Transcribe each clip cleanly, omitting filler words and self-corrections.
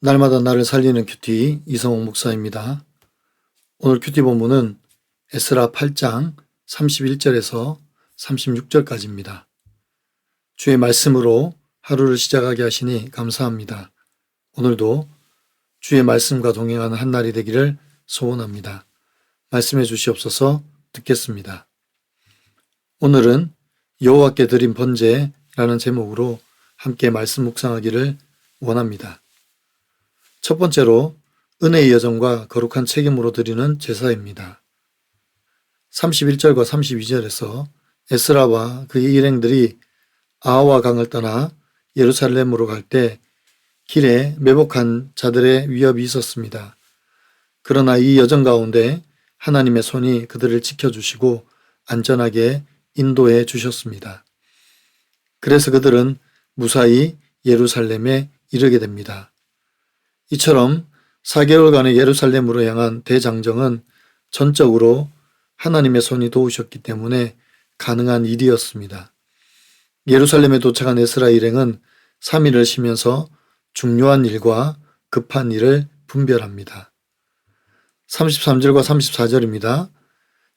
날마다 나를 살리는 큐티 이성옥 목사입니다. 오늘 큐티 본문은 에스라 8장 31절에서 36절까지입니다. 주의 말씀으로 하루를 시작하게 하시니 감사합니다. 오늘도 주의 말씀과 동행하는 한 날이 되기를 소원합니다. 말씀해 주시옵소서. 듣겠습니다. 오늘은 여호와께 드린 번제라는 제목으로 함께 말씀 묵상하기를 원합니다. 첫 번째로 은혜의 여정과 거룩한 책임으로 드리는 제사입니다. 31절과 32절에서 에스라와 그의 일행들이 아하와 강을 떠나 예루살렘으로 갈 때 길에 매복한 자들의 위협이 있었습니다. 그러나 이 여정 가운데 하나님의 손이 그들을 지켜주시고 안전하게 인도해 주셨습니다. 그래서 그들은 무사히 예루살렘에 이르게 됩니다. 이처럼 4개월간의 예루살렘으로 향한 대장정은 전적으로 하나님의 손이 도우셨기 때문에 가능한 일이었습니다. 예루살렘에 도착한 에스라 일행은 3일을 쉬면서 중요한 일과 급한 일을 분별합니다. 33절과 34절입니다.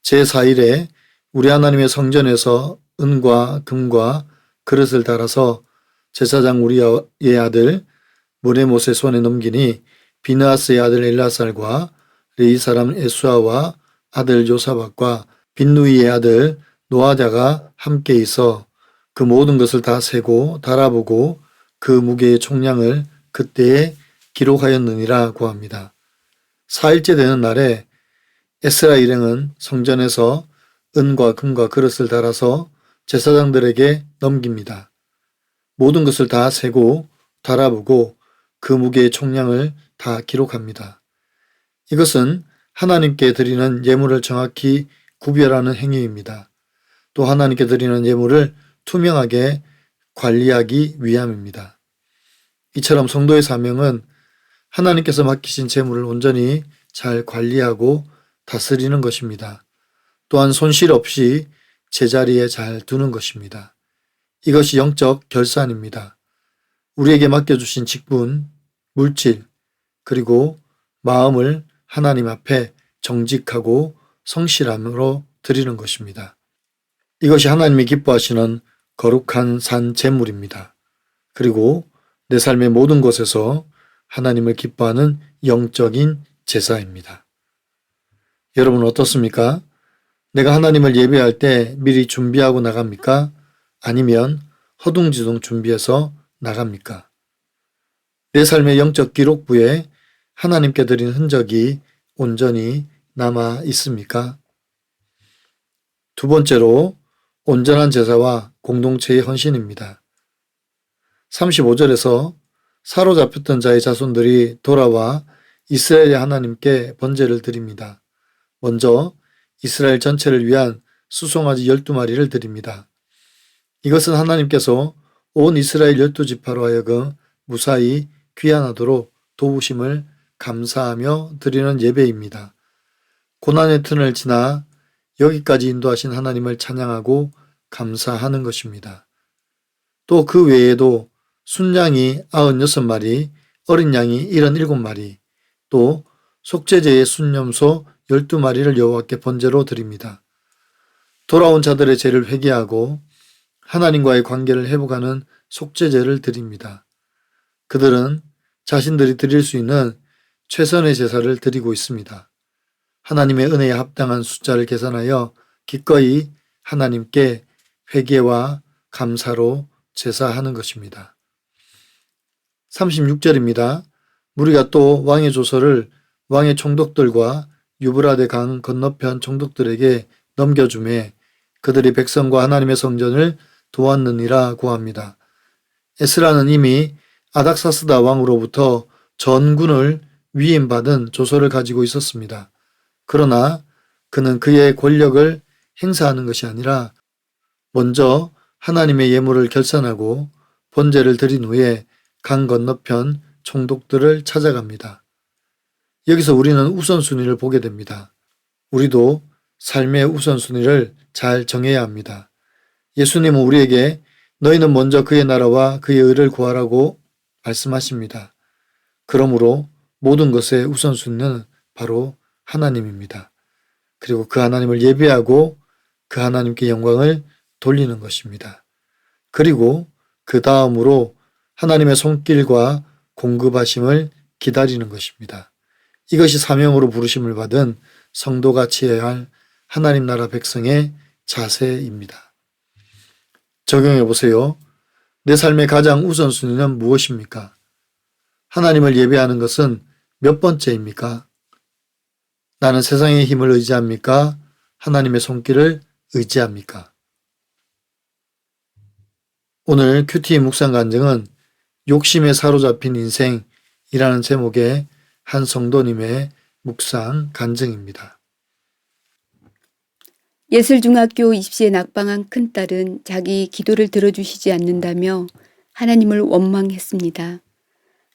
제4일에 우리 하나님의 성전에서 은과 금과 그릇을 달아서 제사장 우리의 아들 무레못의 손에 넘기니 비느하스의 아들 엘라살과 레위 사람 에수아와 아들 요사박과 빈누이의 아들 노아자가 함께 있어 그 모든 것을 다 세고 달아보고 그 무게의 총량을 그때에 기록하였느니라고 합니다. 4일째 되는 날에 에스라 일행은 성전에서 은과 금과 그릇을 달아서 제사장들에게 넘깁니다. 모든 것을 다 세고 달아보고 그 무게의 총량을 다 기록합니다. 이것은 하나님께 드리는 예물을 정확히 구별하는 행위입니다. 또 하나님께 드리는 예물을 투명하게 관리하기 위함입니다. 이처럼 성도의 사명은 하나님께서 맡기신 재물을 온전히 잘 관리하고 다스리는 것입니다. 또한 손실 없이 제자리에 잘 두는 것입니다. 이것이 영적 결산입니다. 우리에게 맡겨주신 직분, 물질, 그리고 마음을 하나님 앞에 정직하고 성실함으로 드리는 것입니다. 이것이 하나님이 기뻐하시는 거룩한 산 제물입니다. 그리고 내 삶의 모든 곳에서 하나님을 기뻐하는 영적인 제사입니다. 여러분 어떻습니까? 내가 하나님을 예배할 때 미리 준비하고 나갑니까? 아니면 허둥지둥 준비해서 나갑니까? 내 삶의 영적 기록부에 하나님께 드린 흔적이 온전히 남아 있습니까? 두 번째로 온전한 제사와 공동체의 헌신입니다. 35절에서 사로잡혔던 자의 자손들이 돌아와 이스라엘의 하나님께 번제를 드립니다. 먼저 이스라엘 전체를 위한 수송아지 12마리를 드립니다. 이것은 하나님께서 온 이스라엘 12지파로 하여금 무사히 귀환하도록 도우심을 감사하며 드리는 예배입니다. 고난의 틈을 지나 여기까지 인도하신 하나님을 찬양하고 감사하는 것입니다. 또 그 외에도 순양이 96마리, 어린 양이 77마리, 또 속죄제의 순염소 12마리를 여호와께 번제로 드립니다. 돌아온 자들의 죄를 회개하고 하나님과의 관계를 회복하는 속죄제를 드립니다. 그들은 자신들이 드릴 수 있는 최선의 제사를 드리고 있습니다. 하나님의 은혜에 합당한 숫자를 계산하여 기꺼이 하나님께 회개와 감사로 제사하는 것입니다. 36절입니다. 무리가 또 왕의 조서를 왕의 총독들과 유브라데 강 건너편 총독들에게 넘겨주매 그들이 백성과 하나님의 성전을 도왔느니라고 합니다. 에스라는 이미 아닥사스다 왕으로부터 전군을 위임받은 조서를 가지고 있었습니다. 그러나 그는 그의 권력을 행사하는 것이 아니라 먼저 하나님의 예물을 결산하고 번제를 드린 후에 강 건너편 총독들을 찾아갑니다. 여기서 우리는 우선순위를 보게 됩니다. 우리도 삶의 우선순위를 잘 정해야 합니다. 예수님은 우리에게 너희는 먼저 그의 나라와 그의 의를 구하라고 말씀하십니다. 그러므로 모든 것의 우선순위는 바로 하나님입니다. 그리고 그 하나님을 예배하고 그 하나님께 영광을 돌리는 것입니다. 그리고 그 다음으로 하나님의 손길과 공급하심을 기다리는 것입니다. 이것이 사명으로 부르심을 받은 성도가 취해야 할 하나님 나라 백성의 자세입니다. 적용해 보세요. 내 삶의 가장 우선순위는 무엇입니까? 하나님을 예배하는 것은 몇 번째입니까? 나는 세상의 힘을 의지합니까? 하나님의 손길을 의지합니까? 오늘 큐티 묵상 간증은 욕심에 사로잡힌 인생이라는 제목의 한 성도님의 묵상 간증입니다. 예술중학교 입시에 낙방한 큰딸은 자기 기도를 들어주시지 않는다며 하나님을 원망했습니다.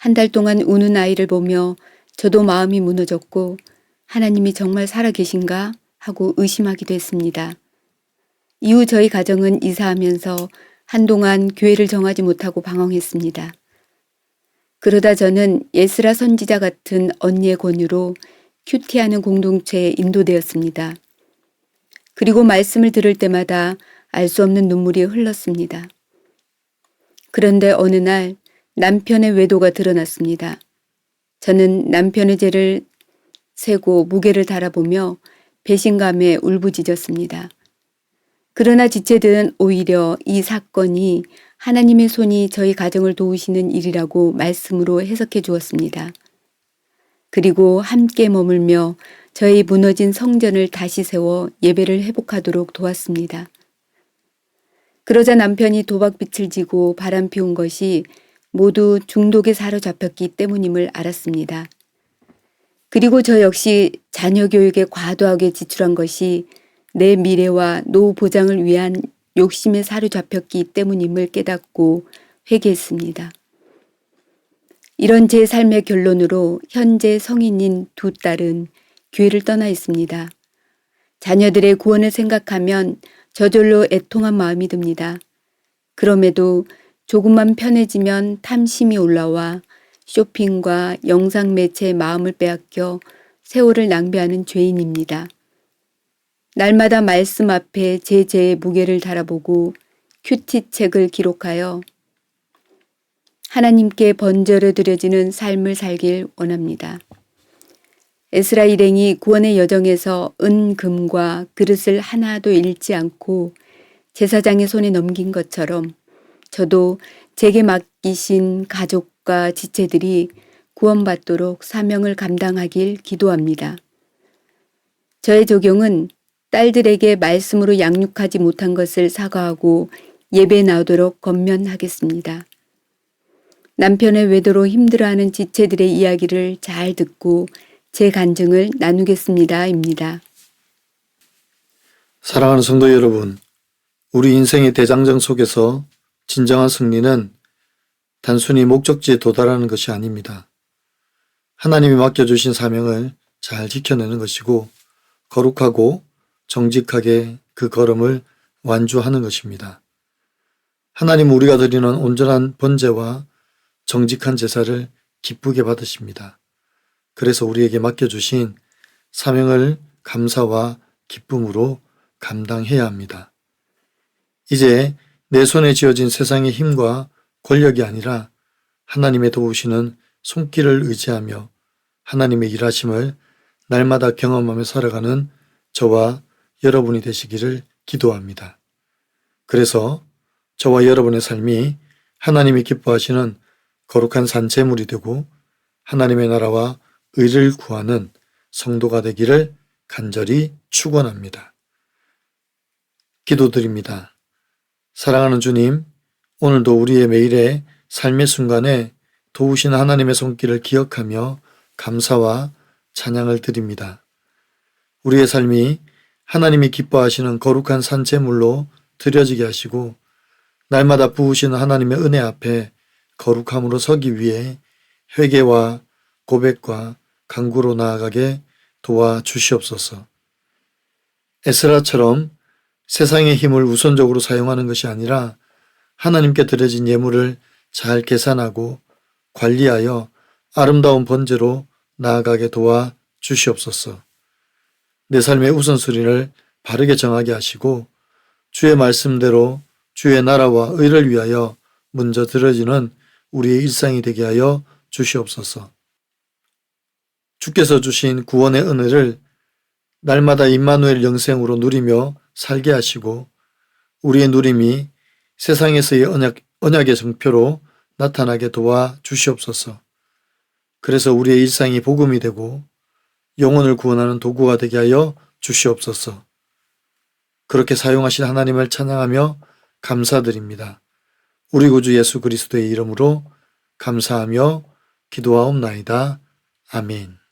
한 달 동안 우는 아이를 보며 저도 마음이 무너졌고 하나님이 정말 살아계신가 하고 의심하기도 했습니다. 이후 저희 가정은 이사하면서 한동안 교회를 정하지 못하고 방황했습니다. 그러다 저는 예스라 선지자 같은 언니의 권유로 큐티하는 공동체에 인도되었습니다. 그리고 말씀을 들을 때마다 알 수 없는 눈물이 흘렀습니다. 그런데 어느 날 남편의 외도가 드러났습니다. 저는 남편의 죄를 세고 무게를 달아보며 배신감에 울부짖었습니다. 그러나 지체들은 오히려 이 사건이 하나님의 손이 저희 가정을 도우시는 일이라고 말씀으로 해석해 주었습니다. 그리고 함께 머물며 저희 무너진 성전을 다시 세워 예배를 회복하도록 도왔습니다. 그러자 남편이 도박빛을 지고 바람 피운 것이 모두 중독에 사로잡혔기 때문임을 알았습니다. 그리고 저 역시 자녀 교육에 과도하게 지출한 것이 내 미래와 노후 보장을 위한 욕심에 사로잡혔기 때문임을 깨닫고 회개했습니다. 이런 제 삶의 결론으로 현재 성인인 두 딸은 교회를 떠나 있습니다. 자녀들의 구원을 생각하면 저절로 애통한 마음이 듭니다. 그럼에도 조금만 편해지면 탐심이 올라와 쇼핑과 영상 매체에 마음을 빼앗겨 세월을 낭비하는 죄인입니다. 날마다 말씀 앞에 제 죄의 무게를 달아보고 큐티 책을 기록하여 하나님께 번제로 드려지는 삶을 살길 원합니다. 에스라 일행이 구원의 여정에서 은, 금과 그릇을 하나도 잃지 않고 제사장의 손에 넘긴 것처럼 저도 제게 맡기신 가족과 지체들이 구원받도록 사명을 감당하길 기도합니다. 저의 적용은 딸들에게 말씀으로 양육하지 못한 것을 사과하고 예배에 나오도록 권면하겠습니다. 남편의 외도로 힘들어하는 지체들의 이야기를 잘 듣고 제 간증을 나누겠습니다.입니다. 사랑하는 성도 여러분, 우리 인생의 대장정 속에서 진정한 승리는 단순히 목적지에 도달하는 것이 아닙니다. 하나님이 맡겨주신 사명을 잘 지켜내는 것이고 거룩하고 정직하게 그 걸음을 완주하는 것입니다. 하나님은 우리가 드리는 온전한 번제와 정직한 제사를 기쁘게 받으십니다. 그래서 우리에게 맡겨주신 사명을 감사와 기쁨으로 감당해야 합니다. 이제 내 손에 쥐어진 세상의 힘과 권력이 아니라 하나님의 도우시는 손길을 의지하며 하나님의 일하심을 날마다 경험하며 살아가는 저와 여러분이 되시기를 기도합니다. 그래서 저와 여러분의 삶이 하나님이 기뻐하시는 거룩한 산재물이 되고 하나님의 나라와 의를 구하는 성도가 되기를 간절히 축원합니다. 기도드립니다. 사랑하는 주님, 오늘도 우리의 매일의 삶의 순간에 도우시는 하나님의 손길을 기억하며 감사와 찬양을 드립니다. 우리의 삶이 하나님이 기뻐하시는 거룩한 산재물로 드려지게 하시고 날마다 부으시는 하나님의 은혜 앞에 거룩함으로 서기 위해 회개와 고백과 간구로 나아가게 도와주시옵소서. 에스라처럼 세상의 힘을 우선적으로 사용하는 것이 아니라 하나님께 드려진 예물을 잘 계산하고 관리하여 아름다운 번제로 나아가게 도와 주시옵소서. 내 삶의 우선순위를 바르게 정하게 하시고 주의 말씀대로 주의 나라와 의를 위하여 먼저 들어지는 우리의 일상이 되게 하여 주시옵소서. 주께서 주신 구원의 은혜를 날마다 임마누엘 영생으로 누리며 살게 하시고 우리의 누림이 세상에서의 언약의 정표로 나타나게 도와 주시옵소서. 그래서 우리의 일상이 복음이 되고 영혼을 구원하는 도구가 되게 하여 주시옵소서. 그렇게 사용하신 하나님을 찬양하며 감사드립니다. 우리 구주 예수 그리스도의 이름으로 감사하며 기도하옵나이다. 아멘.